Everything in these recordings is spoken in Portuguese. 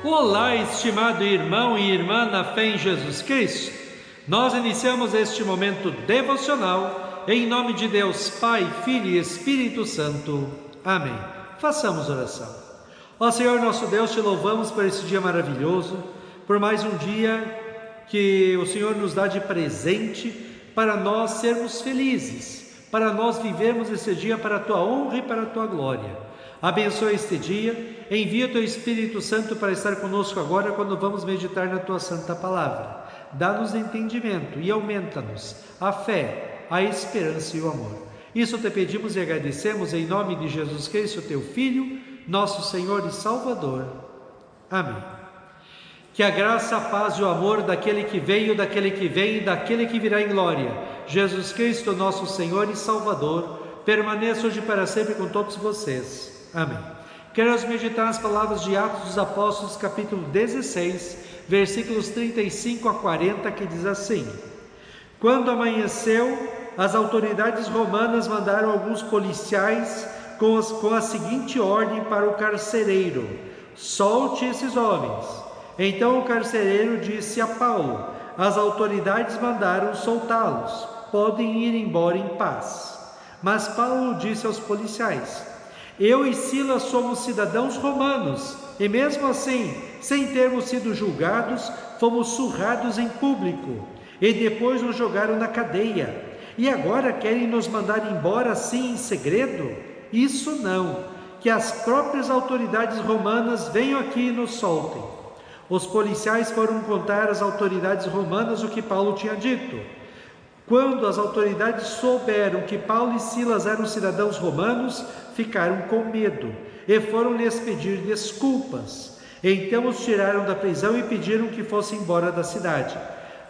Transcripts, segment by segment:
Olá, estimado irmão e irmã na fé em Jesus Cristo. Nós iniciamos este momento devocional em nome de Deus Pai, Filho e Espírito Santo. Amém. Façamos oração. Ó Senhor nosso Deus, te louvamos por esse dia maravilhoso, por mais um dia que o Senhor nos dá de presente para nós sermos felizes, para nós vivermos esse dia para a Tua honra e para a Tua glória. Abençoa este dia, envia o Teu Espírito Santo para estar conosco agora quando vamos meditar na Tua Santa Palavra. Dá-nos entendimento e aumenta-nos a fé, a esperança e o amor. Isso te pedimos e agradecemos em nome de Jesus Cristo, Teu Filho, nosso Senhor e Salvador. Amém. Que a graça, a paz e o amor daquele que veio, daquele que vem e daquele que virá em glória, Jesus Cristo, nosso Senhor e Salvador, permaneça hoje para sempre com todos vocês. Amém. Queremos meditar nas palavras de Atos dos Apóstolos, capítulo 16, versículos 35 a 40, que diz assim: Quando amanheceu, as autoridades romanas mandaram alguns policiais com a seguinte ordem para o carcereiro: solte esses homens. Então o carcereiro disse a Paulo: as autoridades mandaram soltá-los, podem ir embora em paz. Mas Paulo disse aos policiais: eu e Silas somos cidadãos romanos, e mesmo assim, sem termos sido julgados, fomos surrados em público, e depois nos jogaram na cadeia. E agora querem nos mandar embora assim em segredo? Isso não, que as próprias autoridades romanas venham aqui e nos soltem. Os policiais foram contar às autoridades romanas o que Paulo tinha dito. Quando as autoridades souberam que Paulo e Silas eram cidadãos romanos, ficaram com medo e foram lhes pedir desculpas. Então os tiraram da prisão e pediram que fossem embora da cidade.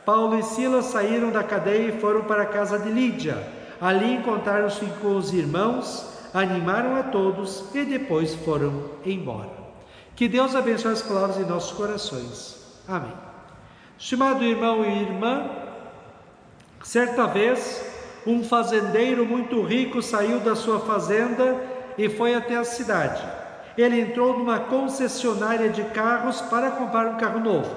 Paulo e Silas saíram da cadeia e foram para a casa de Lídia. Ali encontraram-se com os irmãos, animaram a todos e depois foram embora. Que Deus abençoe as palavras em nossos corações. Amém. Estimado irmão e irmã, certa vez, um fazendeiro muito rico saiu da sua fazenda e foi até a cidade. Ele entrou numa concessionária de carros para comprar um carro novo.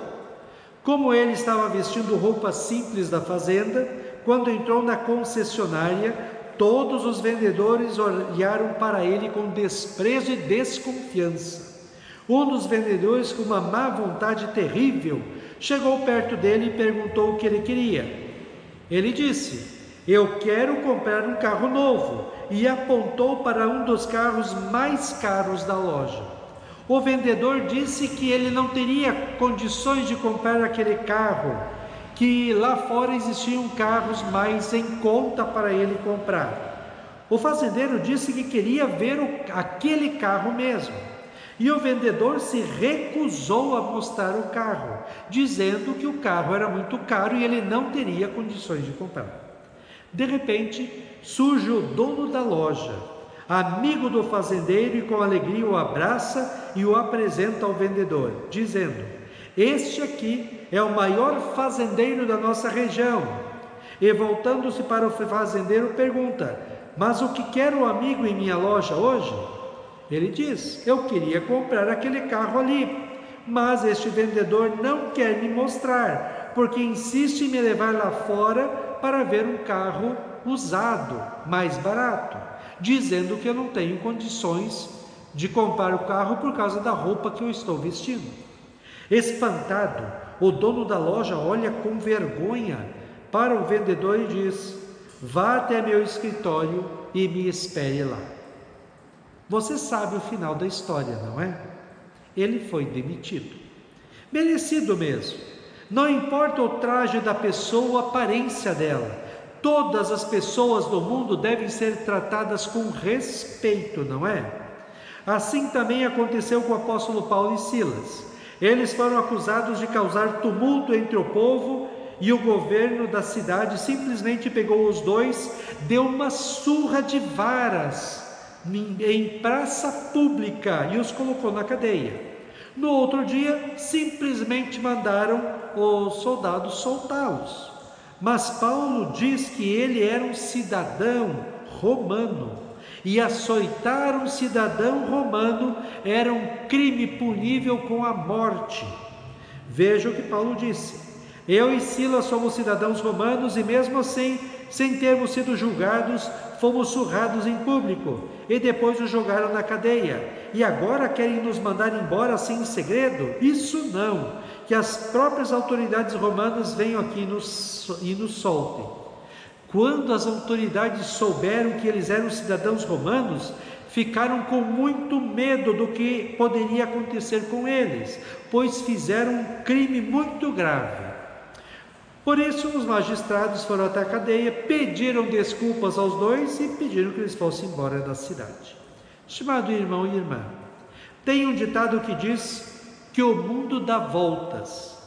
Como ele estava vestindo roupas simples da fazenda, quando entrou na concessionária, todos os vendedores olharam para ele com desprezo e desconfiança. Um dos vendedores, com uma má vontade terrível, chegou perto dele e perguntou o que ele queria. Ele disse: eu quero comprar um carro novo, e apontou para um dos carros mais caros da loja. O vendedor disse que ele não teria condições de comprar aquele carro, que lá fora existiam carros mais em conta para ele comprar. O fazendeiro disse que queria ver aquele carro mesmo, e o vendedor se recusou a mostrar o carro, dizendo que o carro era muito caro e ele não teria condições de comprar. De repente, surge o dono da loja, amigo do fazendeiro, e com alegria o abraça e o apresenta ao vendedor, dizendo: este aqui é o maior fazendeiro da nossa região. E voltando-se para o fazendeiro, pergunta: mas o que quer o amigo em minha loja hoje? Ele diz: eu queria comprar aquele carro ali, mas este vendedor não quer me mostrar, porque insiste em me levar lá fora para ver um carro usado, mais barato, dizendo que eu não tenho condições de comprar o carro por causa da roupa que eu estou vestindo. Espantado, o dono da loja olha com vergonha para o vendedor e diz: vá até meu escritório e me espere lá. Você sabe o final da história, não é? Ele foi demitido. Merecido mesmo. Não importa o traje da pessoa ou a aparência dela, todas as pessoas do mundo devem ser tratadas com respeito, não é? Assim também aconteceu com o apóstolo Paulo e Silas. Eles foram acusados de causar tumulto entre o povo, e o governo da cidade simplesmente pegou os dois, deu uma surra de varas em praça pública e os colocou na cadeia. No outro dia, simplesmente mandaram os soldados soltá-los. Mas Paulo diz que ele era um cidadão romano. e açoitar um cidadão romano era um crime punível com a morte. Veja o que Paulo disse: eu e Silas somos cidadãos romanos e mesmo assim, sem termos sido julgados, fomos surrados em público e depois nos jogaram na cadeia. E agora querem nos mandar embora assim em segredo? Isso não, que as próprias autoridades romanas venham aqui e nos soltem. Quando as autoridades souberam que eles eram cidadãos romanos, ficaram com muito medo do que poderia acontecer com eles, pois fizeram um crime muito grave. Por isso, os magistrados foram até a cadeia, pediram desculpas aos dois e pediram que eles fossem embora da cidade. Estimado irmão e irmã, tem um ditado que diz que o mundo dá voltas.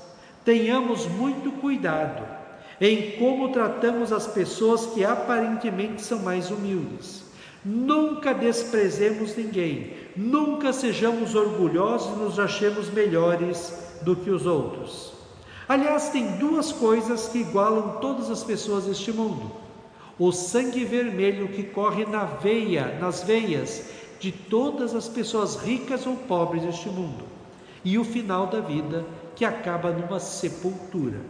Tenhamos muito cuidado em como tratamos as pessoas que aparentemente são mais humildes. Nunca desprezemos ninguém, nunca sejamos orgulhosos e nos achemos melhores do que os outros. Aliás, tem duas coisas que igualam todas as pessoas deste mundo: o sangue vermelho que corre nas veias de todas as pessoas ricas ou pobres deste mundo, e o final da vida que acaba numa sepultura.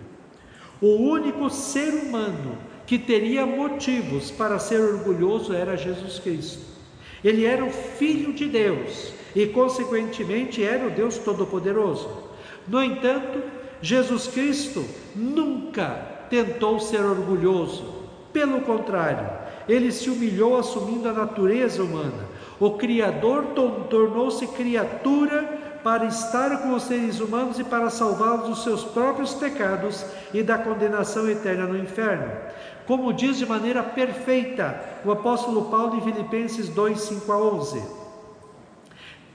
O único ser humano que teria motivos para ser orgulhoso era Jesus Cristo. Ele era o Filho de Deus e, consequentemente, era o Deus Todo-Poderoso. No entanto, Jesus Cristo nunca tentou ser orgulhoso. Pelo contrário, ele se humilhou assumindo a natureza humana. O Criador tornou-se criatura para estar com os seres humanos e para salvá-los dos seus próprios pecados e da condenação eterna no inferno. Como diz de maneira perfeita o apóstolo Paulo em Filipenses 2, 5 a 11.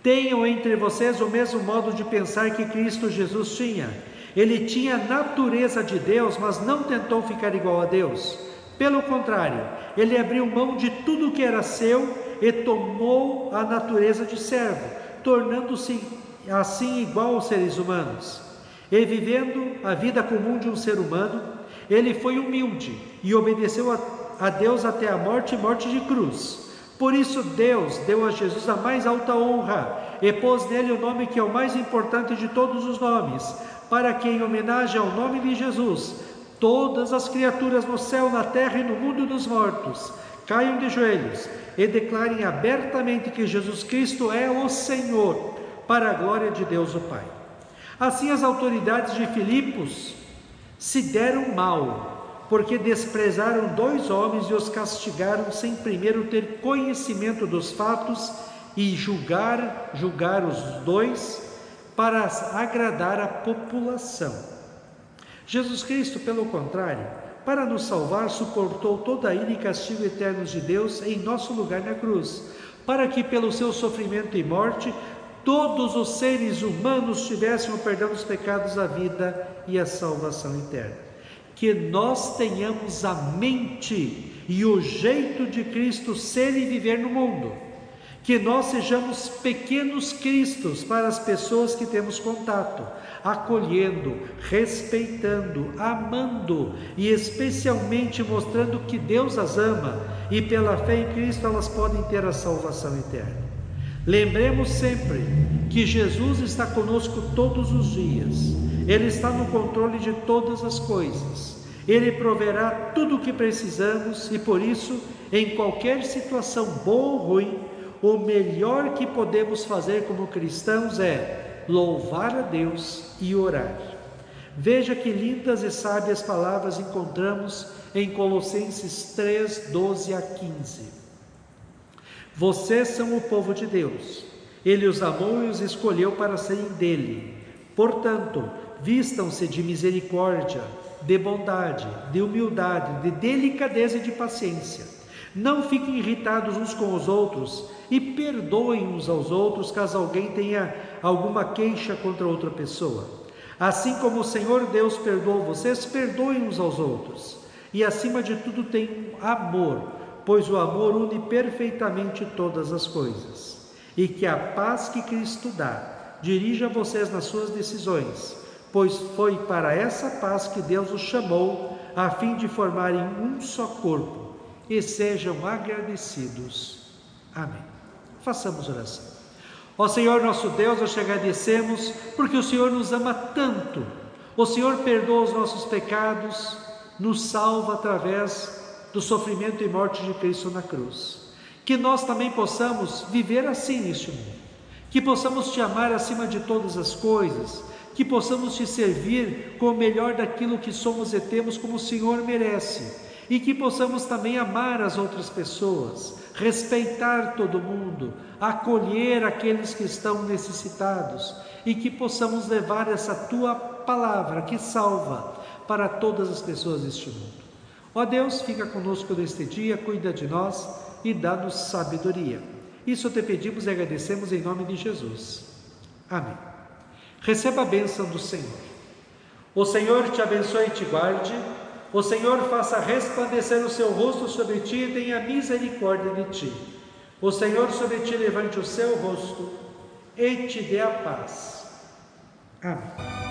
Tenham entre vocês o mesmo modo de pensar que Cristo Jesus tinha. Ele tinha a natureza de Deus, mas não tentou ficar igual a Deus. Pelo contrário, ele abriu mão de tudo que era seu e tomou a natureza de servo, tornando-se assim igual aos seres humanos. E vivendo a vida comum de um ser humano, ele foi humilde e obedeceu a Deus até a morte e morte de cruz. Por isso Deus deu a Jesus a mais alta honra e pôs nele o nome que é o mais importante de todos os nomes, para que, em homenagem ao nome de Jesus, todas as criaturas no céu, na terra e no mundo dos mortos caiam de joelhos e declarem abertamente que Jesus Cristo é o Senhor, para a glória de Deus o Pai. Assim, as autoridades de Filipos se deram mal, porque desprezaram dois homens e os castigaram sem primeiro ter conhecimento dos fatos e julgar os dois para agradar a população. Jesus Cristo, pelo contrário, para nos salvar, suportou toda a ira e castigo eternos de Deus em nosso lugar na cruz, para que pelo seu sofrimento e morte todos os seres humanos tivessem o perdão dos pecados, a vida e a salvação eterna. Que nós tenhamos a mente e o jeito de Cristo ser e viver no mundo. Que nós sejamos pequenos Cristos para as pessoas que temos contato, acolhendo, respeitando, amando e especialmente mostrando que Deus as ama e pela fé em Cristo elas podem ter a salvação eterna. Lembremos sempre que Jesus está conosco todos os dias. Ele está no controle de todas as coisas. Ele proverá tudo o que precisamos e por isso, em qualquer situação boa ou ruim, o melhor que podemos fazer como cristãos é louvar a Deus e orar. Veja que lindas e sábias palavras encontramos em Colossenses 3, 12 a 15. Vocês são o povo de Deus. Ele os amou e os escolheu para serem dele. Portanto, vistam-se de misericórdia, de bondade, de humildade, de delicadeza e de paciência. Não fiquem irritados uns com os outros e perdoem uns aos outros caso alguém tenha alguma queixa contra outra pessoa. Assim como o Senhor Deus perdoou vocês, perdoem uns aos outros. E acima de tudo tenham amor, pois o amor une perfeitamente todas as coisas. E que a paz que Cristo dá dirija vocês nas suas decisões, pois foi para essa paz que Deus os chamou, a fim de formarem um só corpo, e sejam agradecidos. Amém. Façamos oração. Ó Senhor nosso Deus, nós te agradecemos porque o Senhor nos ama tanto. O Senhor perdoa os nossos pecados, nos salva através do sofrimento e morte de Cristo na cruz. Que nós também possamos viver assim neste mundo. Que possamos te amar acima de todas as coisas. Que possamos te servir com o melhor daquilo que somos e temos como o Senhor merece. E que possamos também amar as outras pessoas, respeitar todo mundo, acolher aqueles que estão necessitados e que possamos levar essa tua palavra que salva para todas as pessoas deste mundo. Ó Deus, fica conosco neste dia, cuida de nós e dá-nos sabedoria. Isso te pedimos e agradecemos em nome de Jesus. Amém. Receba a bênção do Senhor. O Senhor te abençoe e te guarde. O Senhor faça resplandecer o seu rosto sobre ti e tenha misericórdia de ti. O Senhor sobre ti levante o seu rosto e te dê a paz. Amém.